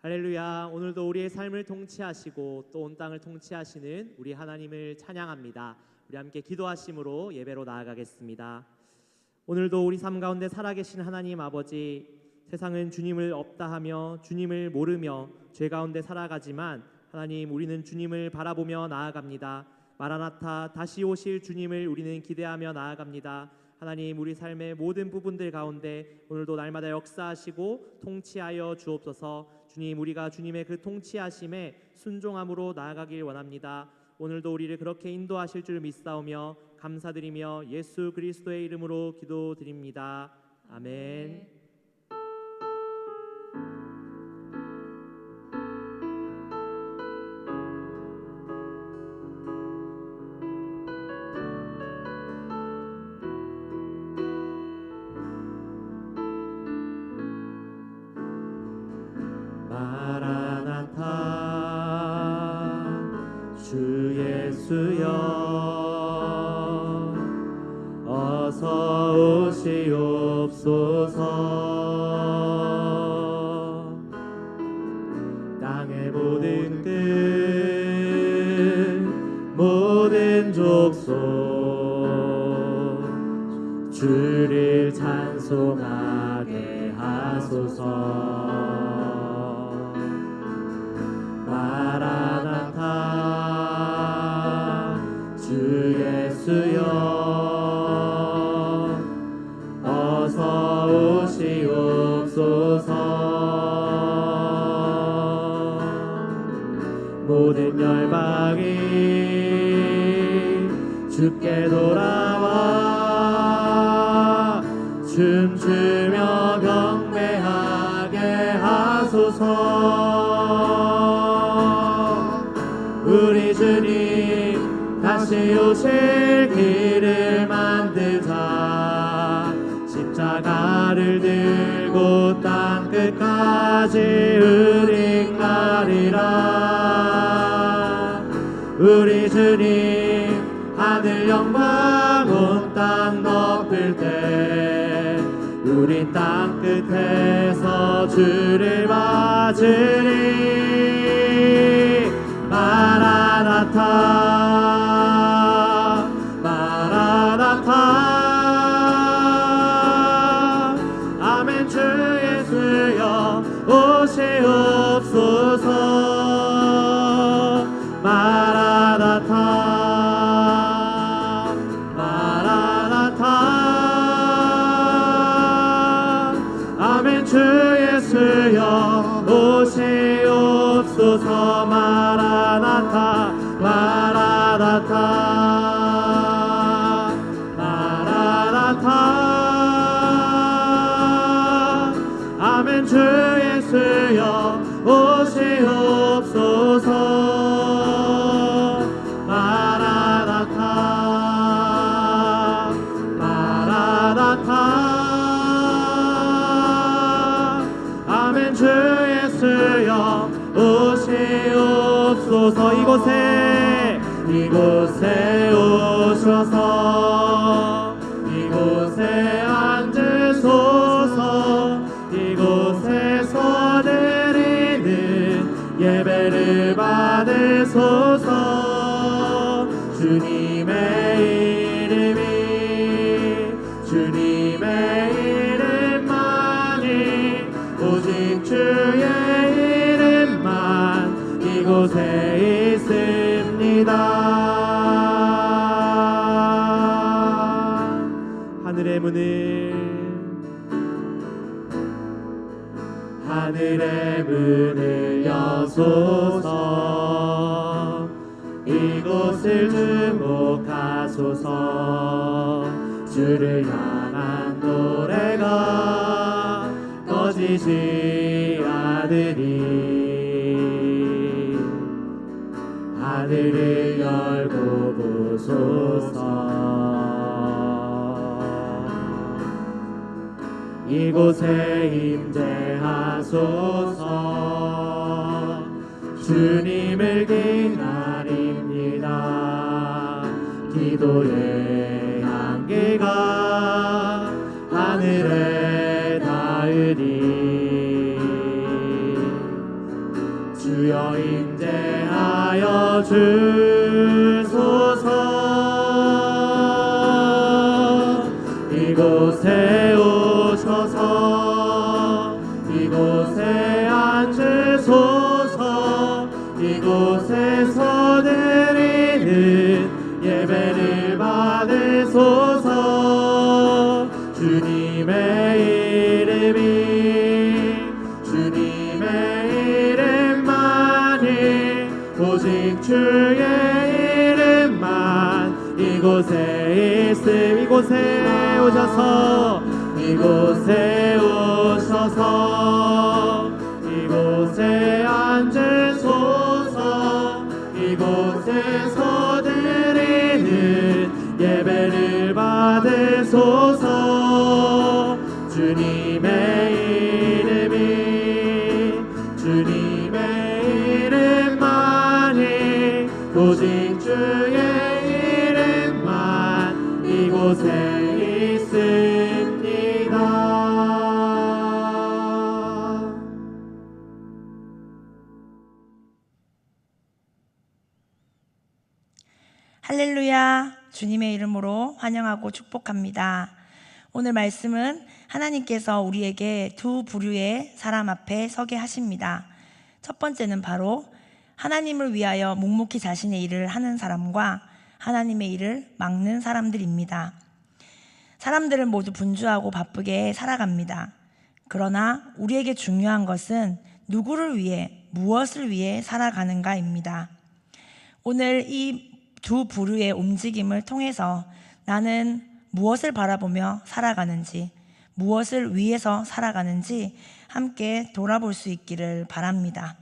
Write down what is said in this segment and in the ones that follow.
할렐루야. 오늘도 우리의 삶을 통치하시고 또 온 땅을 통치하시는 우리 하나님을 찬양합니다. 우리 함께 기도하심으로 예배로 나아가겠습니다. 오늘도 우리 삶 가운데 살아계신 하나님 아버지, 세상은 주님을 없다 하며 주님을 모르며 죄 가운데 살아가지만 하나님, 우리는 주님을 바라보며 나아갑니다. 마라나타, 다시 오실 주님을 우리는 기대하며 나아갑니다. 하나님, 우리 삶의 모든 부분들 가운데 오늘도 날마다 역사하시고 통치하여 주옵소서. 주님, 우리가 주님의 그 통치하심에 순종함으로 나아가길 원합니다. 오늘도 우리를 그렇게 인도하실 줄 믿사오며 감사드리며 예수 그리스도의 이름으로 기도드립니다. 아멘. 마라나타, 주 예수여 어서 오시옵소서. 땅의 모든 끝, 모든 족속 주를 찬송하게 하소서. 마라나타, 주 예수여 어서 오시옵소서. 모든 열방이 주께 돌아와 춤추며 경배하게 하소서. 우리 주님 다시 오실 길을 만들자. 십자가를 들고 땅 끝까지 우리 가리라. 우리 주님 하늘 영광 온 땅 덮을 때 우리 땅 끝에서 주를 맞으리. 마라나타, 마라나타. 아멘. 주 예수여 오시옵소서. 마라나타, 마라나타. 아멘. 주 예수여 오시옵소서. 마라나타, 마라나타, 마라나타. 아멘. 주 예수여 오시옵소서. 마라나타, 마라나타. 아멘. 주 예수여 오시옵소서. 이곳에 오셔서 이곳에 앉으소서. 이곳에서 드리는 예배를 받으소서. 주님의 이름만이 오직 주의 이름만 이곳에 있습니다. 하늘의 문을 여소서. 이곳을 주목하소서. 주를 향한 노래가 꺼지지 않으리. 하늘을 열고 보소서. 이곳에 임재하소서. 주님을 기다립니다. 기도의 향기가 하늘에 닿으리. 주소서. 이곳에 오셔서 이곳에 앉으소서. 이곳에서 드리는 예배를 받으소서. 주님의 이름만이 오직 주의 이름만 이곳에 있음. 이곳에 오셔서 이곳에 오셔서 이곳에 앉으소서. 이곳에서 드리는 예배를 받으소서. 주님의 이름만이 오직 주의 이름만 이곳에 있습니다. 할렐루야. 주님의 이름으로 환영하고 축복합니다. 오늘 말씀은 하나님께서 우리에게 두 부류의 사람 앞에 서게 하십니다. 첫 번째는 바로 하나님을 위하여 묵묵히 자신의 일을 하는 사람과 하나님의 일을 막는 사람들입니다. 사람들은 모두 분주하고 바쁘게 살아갑니다. 그러나 우리에게 중요한 것은 누구를 위해, 무엇을 위해 살아가는가입니다. 오늘 이 두 부류의 움직임을 통해서 나는 무엇을 바라보며 살아가는지, 무엇을 위해서 살아가는지 함께 돌아볼 수 있기를 바랍니다.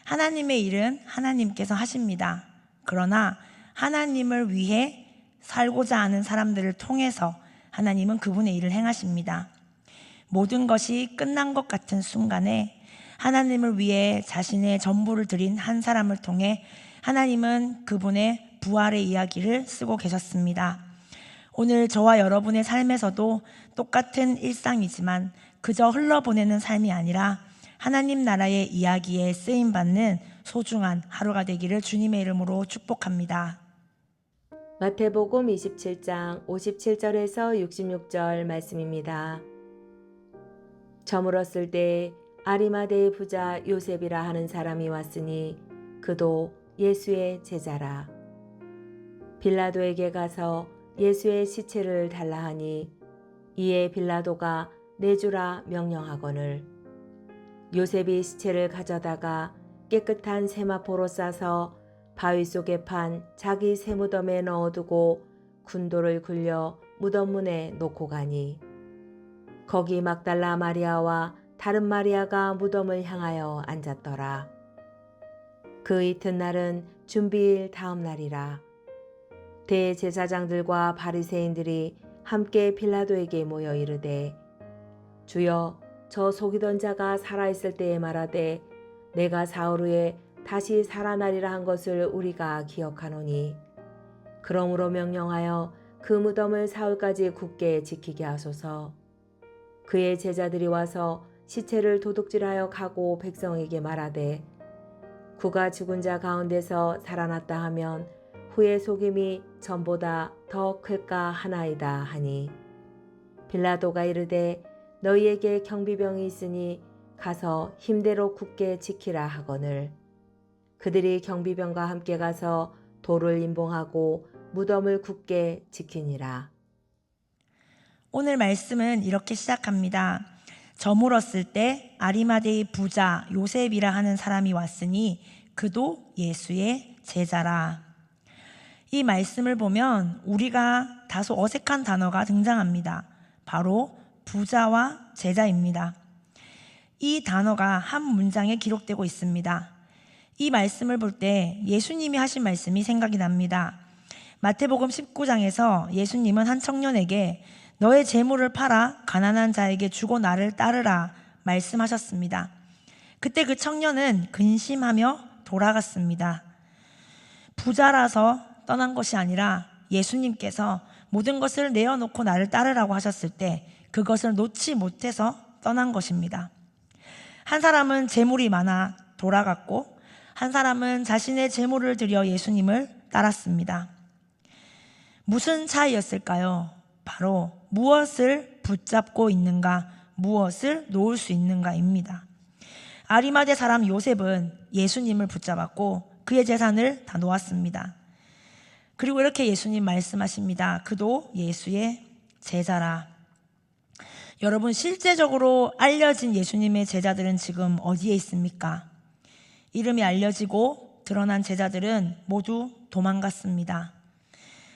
하나님의 일은 하나님께서 하십니다. 그러나 하나님을 위해 살고자 하는 사람들을 통해서 하나님은 그분의 일을 행하십니다. 모든 것이 끝난 것 같은 순간에 하나님을 위해 자신의 전부를 드린 한 사람을 통해 하나님은 그분의 부활의 이야기를 쓰고 계셨습니다. 오늘 저와 여러분의 삶에서도 똑같은 일상이지만 그저 흘러보내는 삶이 아니라 하나님 나라의 이야기에 쓰임받는 소중한 하루가 되기를 주님의 이름으로 축복합니다. 마태복음 27장 57절에서 66절 말씀입니다. 저물었을 때 아리마대의 부자 요셉이라 하는 사람이 왔으니 그도 예수의 제자라. 빌라도에게 가서 예수의 시체를 달라 하니 이에 빌라도가 내주라 명령하거늘 요셉이 시체를 가져다가 깨끗한 세마포로 싸서 바위 속에 판 자기 세무덤에 넣어두고 군도를 굴려 무덤 문에 놓고 가니 거기 막달라 마리아와 다른 마리아가 무덤을 향하여 앉았더라. 그 이튿날은 준비일 다음 날이라. 대제사장들과 바리새인들이 함께 빌라도에게 모여 이르되 주여, 저 속이던 자가 살아있을 때에 말하되 내가 사흘 후에 다시 살아나리라 한 것을 우리가 기억하노니 그러므로 명령하여 그 무덤을 사흘까지 굳게 지키게 하소서. 그의 제자들이 와서 시체를 도둑질하여 가고 백성에게 말하되 그가 죽은 자 가운데서 살아났다 하면 후의 속임이 전보다 더 클까 하나이다 하니 빌라도가 이르되 너희에게 경비병이 있으니 가서 힘대로 굳게 지키라 하거늘 그들이 경비병과 함께 가서 돌을 임봉하고 무덤을 굳게 지키니라. 오늘 말씀은 이렇게 시작합니다. 저물었을 때 아리마대의 부자 요셉이라 하는 사람이 왔으니 그도 예수의 제자라. 이 말씀을 보면 우리가 다소 어색한 단어가 등장합니다. 바로 부자와 제자입니다. 이 단어가 한 문장에 기록되고 있습니다. 이 말씀을 볼 때 예수님이 하신 말씀이 생각이 납니다. 마태복음 19장에서 예수님은 한 청년에게 너의 재물을 팔아 가난한 자에게 주고 나를 따르라 말씀하셨습니다. 그때 그 청년은 근심하며 돌아갔습니다. 부자라서 떠난 것이 아니라 예수님께서 모든 것을 내어놓고 나를 따르라고 하셨을 때 그것을 놓지 못해서 떠난 것입니다. 한 사람은 재물이 많아 돌아갔고 한 사람은 자신의 재물을 들여 예수님을 따랐습니다. 무슨 차이였을까요? 바로 무엇을 붙잡고 있는가, 무엇을 놓을 수 있는가입니다. 아리마대 사람 요셉은 예수님을 붙잡았고 그의 재산을 다 놓았습니다. 그리고 이렇게 예수님 말씀하십니다. 그도 예수의 제자라. 여러분, 실제적으로 알려진 예수님의 제자들은 지금 어디에 있습니까? 이름이 알려지고 드러난 제자들은 모두 도망갔습니다.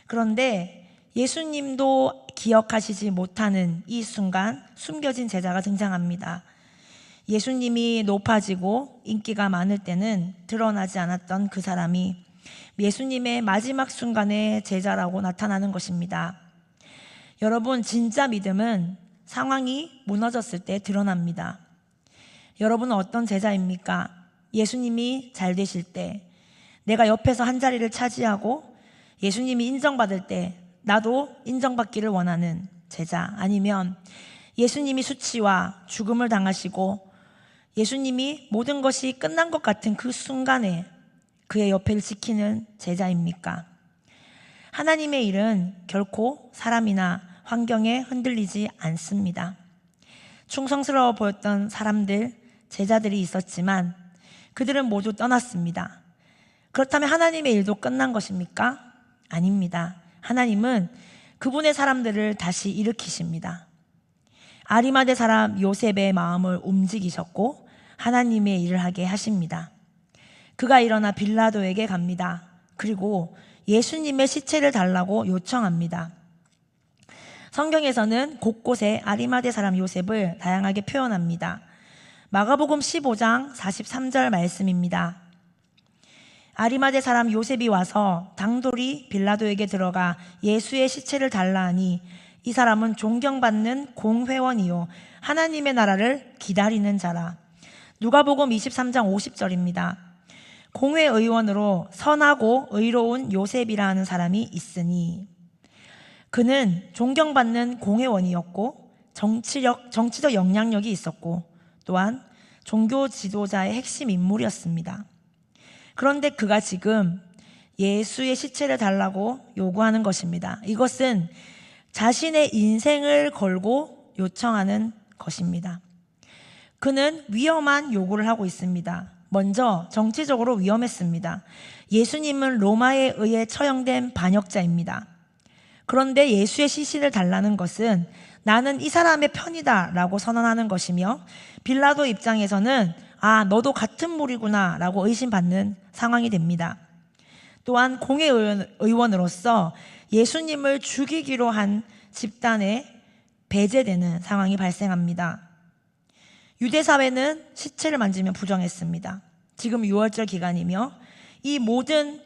그런데 예수님도 기억하시지 못하는 이 순간 숨겨진 제자가 등장합니다. 예수님이 높아지고 인기가 많을 때는 드러나지 않았던 그 사람이 예수님의 마지막 순간에 제자라고 나타나는 것입니다. 여러분, 진짜 믿음은 상황이 무너졌을 때 드러납니다. 여러분은 어떤 제자입니까? 예수님이 잘 되실 때, 내가 옆에서 한 자리를 차지하고 예수님이 인정받을 때 나도 인정받기를 원하는 제자, 아니면 예수님이 수치와 죽음을 당하시고 예수님이 모든 것이 끝난 것 같은 그 순간에 그의 옆을 지키는 제자입니까? 하나님의 일은 결코 사람이나 환경에 흔들리지 않습니다. 충성스러워 보였던 사람들, 제자들이 있었지만 그들은 모두 떠났습니다. 그렇다면 하나님의 일도 끝난 것입니까? 아닙니다. 하나님은 그분의 사람들을 다시 일으키십니다. 아리마대 사람 요셉의 마음을 움직이셨고 하나님의 일을 하게 하십니다. 그가 일어나 빌라도에게 갑니다. 그리고 예수님의 시체를 달라고 요청합니다. 성경에서는 곳곳에 아리마대 사람 요셉을 다양하게 표현합니다. 마가복음 15장 43절 말씀입니다. 아리마대 사람 요셉이 와서 당돌이 빌라도에게 들어가 예수의 시체를 달라 하니 이 사람은 존경받는 공회원이요 하나님의 나라를 기다리는 자라. 누가복음 23장 50절입니다. 공회의원으로 선하고 의로운 요셉이라 하는 사람이 있으니 그는 존경받는 공회원이었고 정치적 영향력이 있었고 또한 종교 지도자의 핵심 인물이었습니다. 그런데 그가 지금 예수의 시체를 달라고 요구하는 것입니다. 이것은 자신의 인생을 걸고 요청하는 것입니다. 그는 위험한 요구를 하고 있습니다. 먼저 정치적으로 위험했습니다. 예수님은 로마에 의해 처형된 반역자입니다. 그런데 예수의 시신을 달라는 것은 나는 이 사람의 편이다 라고 선언하는 것이며 빌라도 입장에서는 너도 같은 무리구나 라고 의심받는 상황이 됩니다. 또한 공회의원으로서 예수님을 죽이기로 한 집단에 배제되는 상황이 발생합니다. 유대사회는 시체를 만지면 부정했습니다. 지금 6월절 기간이며 이 모든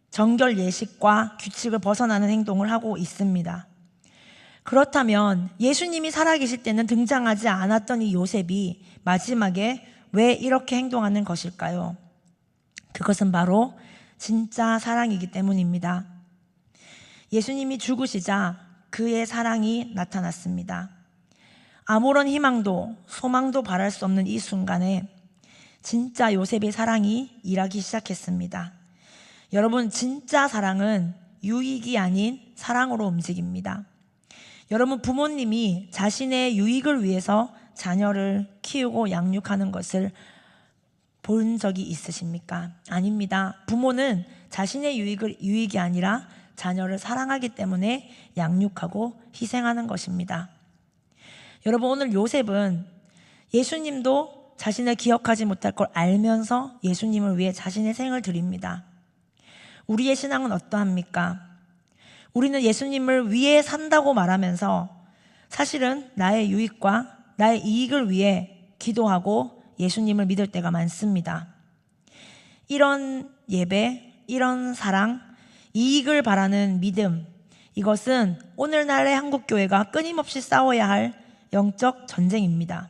정결 예식과 규칙을 벗어나는 행동을 하고 있습니다. 그렇다면 예수님이 살아계실 때는 등장하지 않았던 이 요셉이 마지막에 왜 이렇게 행동하는 것일까요? 그것은 바로 진짜 사랑이기 때문입니다. 예수님이 죽으시자 그의 사랑이 나타났습니다. 아무런 희망도 소망도 바랄 수 없는 이 순간에 진짜 요셉의 사랑이 일하기 시작했습니다. 여러분, 진짜 사랑은 유익이 아닌 사랑으로 움직입니다. 여러분, 부모님이 자신의 유익을 위해서 자녀를 키우고 양육하는 것을 본 적이 있으십니까? 아닙니다. 부모는 자신의 유익이 아니라 자녀를 사랑하기 때문에 양육하고 희생하는 것입니다. 여러분, 오늘 요셉은 예수님도 자신을 기억하지 못할 걸 알면서 예수님을 위해 자신의 생을 드립니다. 우리의 신앙은 어떠합니까? 우리는 예수님을 위해 산다고 말하면서 사실은 나의 유익과 나의 이익을 위해 기도하고 예수님을 믿을 때가 많습니다. 이런 예배, 이런 사랑, 이익을 바라는 믿음, 이것은 오늘날의 한국교회가 끊임없이 싸워야 할 영적 전쟁입니다.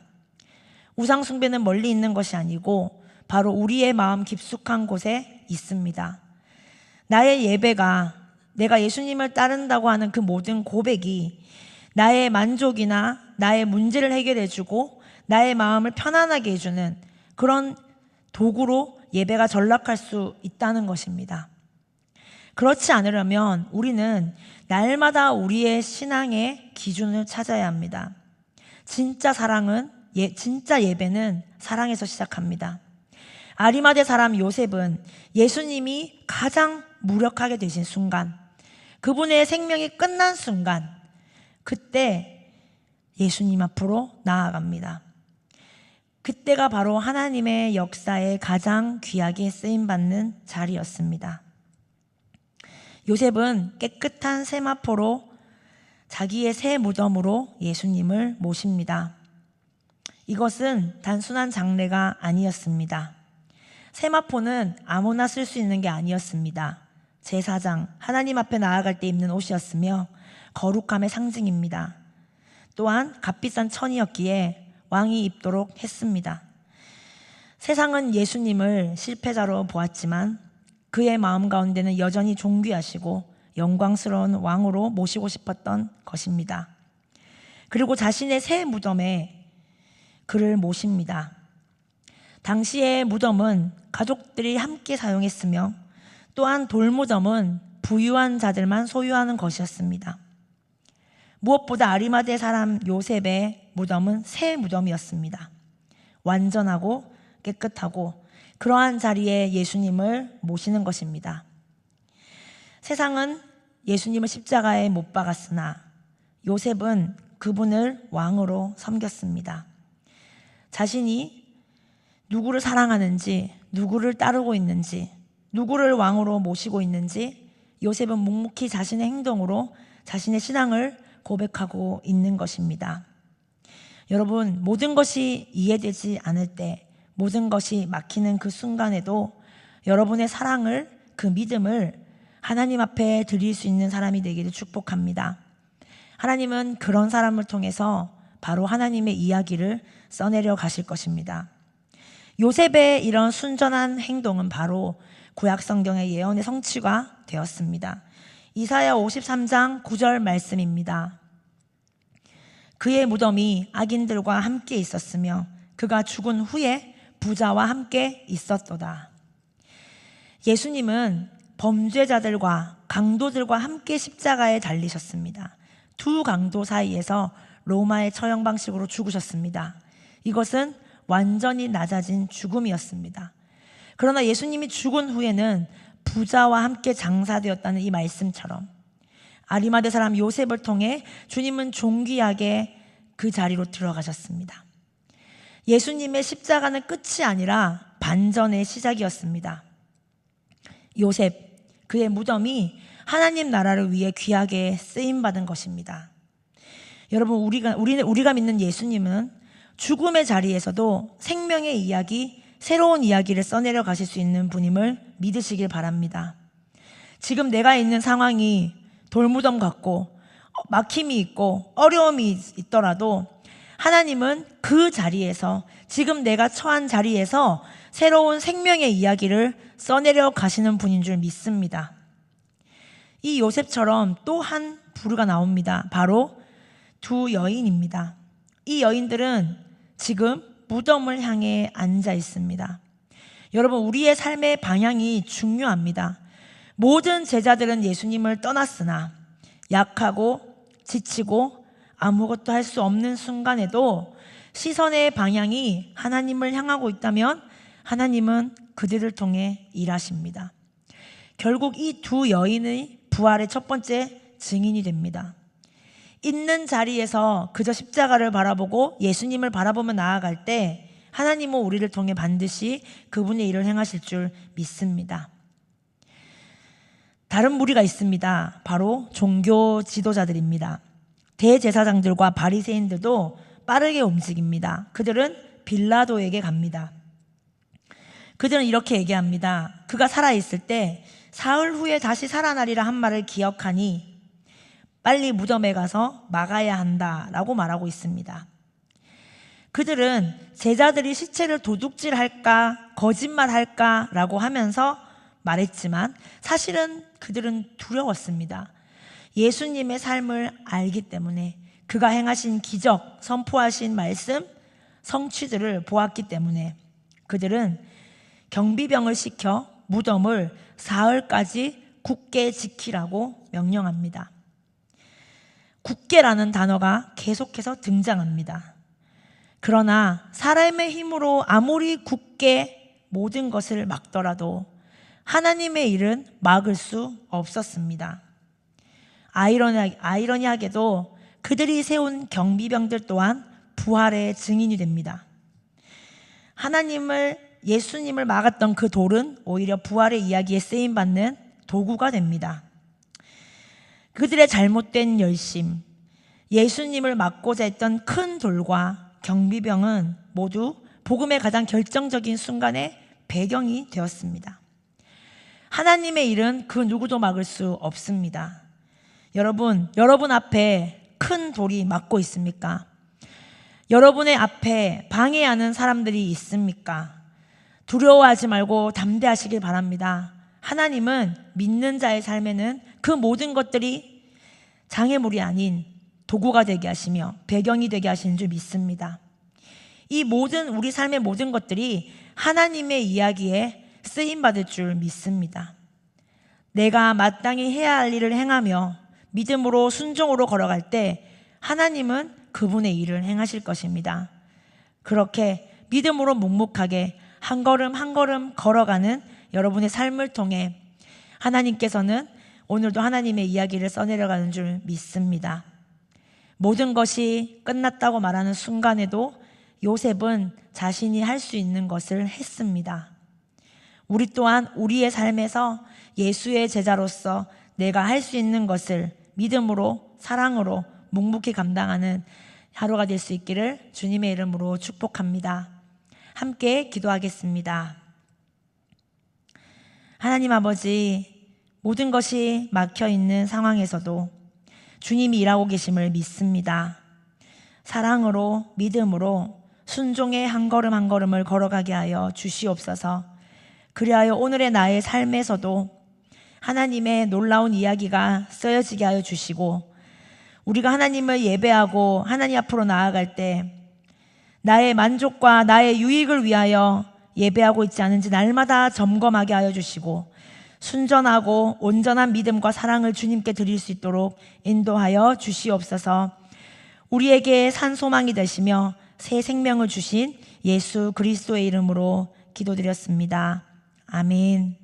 우상숭배는 멀리 있는 것이 아니고 바로 우리의 마음 깊숙한 곳에 있습니다. 나의 예배가, 내가 예수님을 따른다고 하는 그 모든 고백이 나의 만족이나 나의 문제를 해결해주고 나의 마음을 편안하게 해주는 그런 도구로 예배가 전락할 수 있다는 것입니다. 그렇지 않으려면 우리는 날마다 우리의 신앙의 기준을 찾아야 합니다. 진짜 예배는 사랑에서 시작합니다. 아리마대 사람 요셉은 예수님이 가장 무력하게 되신 순간, 그분의 생명이 끝난 순간, 그때 예수님 앞으로 나아갑니다. 그때가 바로 하나님의 역사에 가장 귀하게 쓰임받는 자리였습니다. 요셉은 깨끗한 세마포로 자기의 새 무덤으로 예수님을 모십니다. 이것은 단순한 장례가 아니었습니다. 세마포는 아무나 쓸 수 있는 게 아니었습니다. 제사장, 하나님 앞에 나아갈 때 입는 옷이었으며 거룩함의 상징입니다. 또한 값비싼 천이었기에 왕이 입도록 했습니다. 세상은 예수님을 실패자로 보았지만 그의 마음 가운데는 여전히 존귀하시고 영광스러운 왕으로 모시고 싶었던 것입니다. 그리고 자신의 새 무덤에 그를 모십니다. 당시의 무덤은 가족들이 함께 사용했으며 또한 돌무덤은 부유한 자들만 소유하는 것이었습니다. 무엇보다 아리마대 사람 요셉의 무덤은 새 무덤이었습니다. 완전하고 깨끗하고 그러한 자리에 예수님을 모시는 것입니다. 세상은 예수님을 십자가에 못 박았으나 요셉은 그분을 왕으로 섬겼습니다. 자신이 누구를 사랑하는지, 누구를 따르고 있는지, 누구를 왕으로 모시고 있는지 요셉은 묵묵히 자신의 행동으로 자신의 신앙을 고백하고 있는 것입니다. 여러분, 모든 것이 이해되지 않을 때, 모든 것이 막히는 그 순간에도 여러분의 사랑을, 그 믿음을 하나님 앞에 드릴 수 있는 사람이 되기를 축복합니다. 하나님은 그런 사람을 통해서 바로 하나님의 이야기를 써내려 가실 것입니다. 요셉의 이런 순전한 행동은 바로 구약 성경의 예언의 성취가 되었습니다. 이사야 53장 9절 말씀입니다. 그의 무덤이 악인들과 함께 있었으며 그가 죽은 후에 부자와 함께 있었도다. 예수님은 범죄자들과 강도들과 함께 십자가에 달리셨습니다. 두 강도 사이에서 로마의 처형 방식으로 죽으셨습니다. 이것은 완전히 낮아진 죽음이었습니다. 그러나 예수님이 죽은 후에는 부자와 함께 장사되었다는 이 말씀처럼 아리마대 사람 요셉을 통해 주님은 존귀하게 그 자리로 들어가셨습니다. 예수님의 십자가는 끝이 아니라 반전의 시작이었습니다. 요셉, 그의 무덤이 하나님 나라를 위해 귀하게 쓰임받은 것입니다. 여러분, 우리가 믿는 예수님은 죽음의 자리에서도 생명의 이야기, 새로운 이야기를 써내려 가실 수 있는 분임을 믿으시길 바랍니다. 지금 내가 있는 상황이 돌무덤 같고 막힘이 있고 어려움이 있더라도 하나님은 그 자리에서, 지금 내가 처한 자리에서 새로운 생명의 이야기를 써내려 가시는 분인 줄 믿습니다. 이 요셉처럼 또 한 부류가 나옵니다. 바로 두 여인입니다. 이 여인들은 지금 무덤을 향해 앉아 있습니다. 여러분, 우리의 삶의 방향이 중요합니다. 모든 제자들은 예수님을 떠났으나 약하고 지치고 아무것도 할 수 없는 순간에도 시선의 방향이 하나님을 향하고 있다면 하나님은 그들을 통해 일하십니다. 결국 이 두 여인의 부활의 첫 번째 증인이 됩니다. 있는 자리에서 그저 십자가를 바라보고 예수님을 바라보며 나아갈 때 하나님은 우리를 통해 반드시 그분의 일을 행하실 줄 믿습니다. 다른 무리가 있습니다. 바로 종교 지도자들입니다. 대제사장들과 바리새인들도 빠르게 움직입니다. 그들은 빌라도에게 갑니다. 그들은 이렇게 얘기합니다. 그가 살아있을 때 사흘 후에 다시 살아나리라 한 말을 기억하니 빨리 무덤에 가서 막아야 한다라고 말하고 있습니다. 그들은 제자들이 시체를 도둑질할까 거짓말할까라고 하면서 말했지만 사실은 그들은 두려웠습니다. 예수님의 삶을 알기 때문에, 그가 행하신 기적, 선포하신 말씀, 성취들을 보았기 때문에 그들은 경비병을 시켜 무덤을 사흘까지 굳게 지키라고 명령합니다. 굳게라는 단어가 계속해서 등장합니다. 그러나 사람의 힘으로 아무리 굳게 모든 것을 막더라도 하나님의 일은 막을 수 없었습니다. 아이러니하게도 그들이 세운 경비병들 또한 부활의 증인이 됩니다. 예수님을 막았던 그 돌은 오히려 부활의 이야기에 쓰임받는 도구가 됩니다. 그들의 잘못된 열심, 예수님을 막고자 했던 큰 돌과 경비병은 모두 복음의 가장 결정적인 순간의 배경이 되었습니다. 하나님의 일은 그 누구도 막을 수 없습니다. 여러분 앞에 큰 돌이 막고 있습니까? 여러분의 앞에 방해하는 사람들이 있습니까? 두려워하지 말고 담대하시길 바랍니다. 하나님은 믿는 자의 삶에는 그 모든 것들이 장애물이 아닌 도구가 되게 하시며 배경이 되게 하시는 줄 믿습니다. 우리 삶의 모든 것들이 하나님의 이야기에 쓰임받을 줄 믿습니다. 내가 마땅히 해야 할 일을 행하며 믿음으로 순종으로 걸어갈 때 하나님은 그분의 일을 행하실 것입니다. 그렇게 믿음으로 묵묵하게 한 걸음 한 걸음 걸어가는 여러분의 삶을 통해 하나님께서는 오늘도 하나님의 이야기를 써내려가는 줄 믿습니다. 모든 것이 끝났다고 말하는 순간에도 요셉은 자신이 할 수 있는 것을 했습니다. 우리 또한 우리의 삶에서 예수의 제자로서 내가 할 수 있는 것을 믿음으로 사랑으로 묵묵히 감당하는 하루가 될 수 있기를 주님의 이름으로 축복합니다. 함께 기도하겠습니다. 하나님 아버지, 모든 것이 막혀있는 상황에서도 주님이 일하고 계심을 믿습니다. 사랑으로 믿음으로 순종의 한 걸음 한 걸음을 걸어가게 하여 주시옵소서. 그리하여 오늘의 나의 삶에서도 하나님의 놀라운 이야기가 쓰여지게 하여 주시고 우리가 하나님을 예배하고 하나님 앞으로 나아갈 때 나의 만족과 나의 유익을 위하여 예배하고 있지 않은지 날마다 점검하게 하여 주시고 순전하고 온전한 믿음과 사랑을 주님께 드릴 수 있도록 인도하여 주시옵소서. 우리에게 산소망이 되시며 새 생명을 주신 예수 그리스도의 이름으로 기도드렸습니다. 아멘.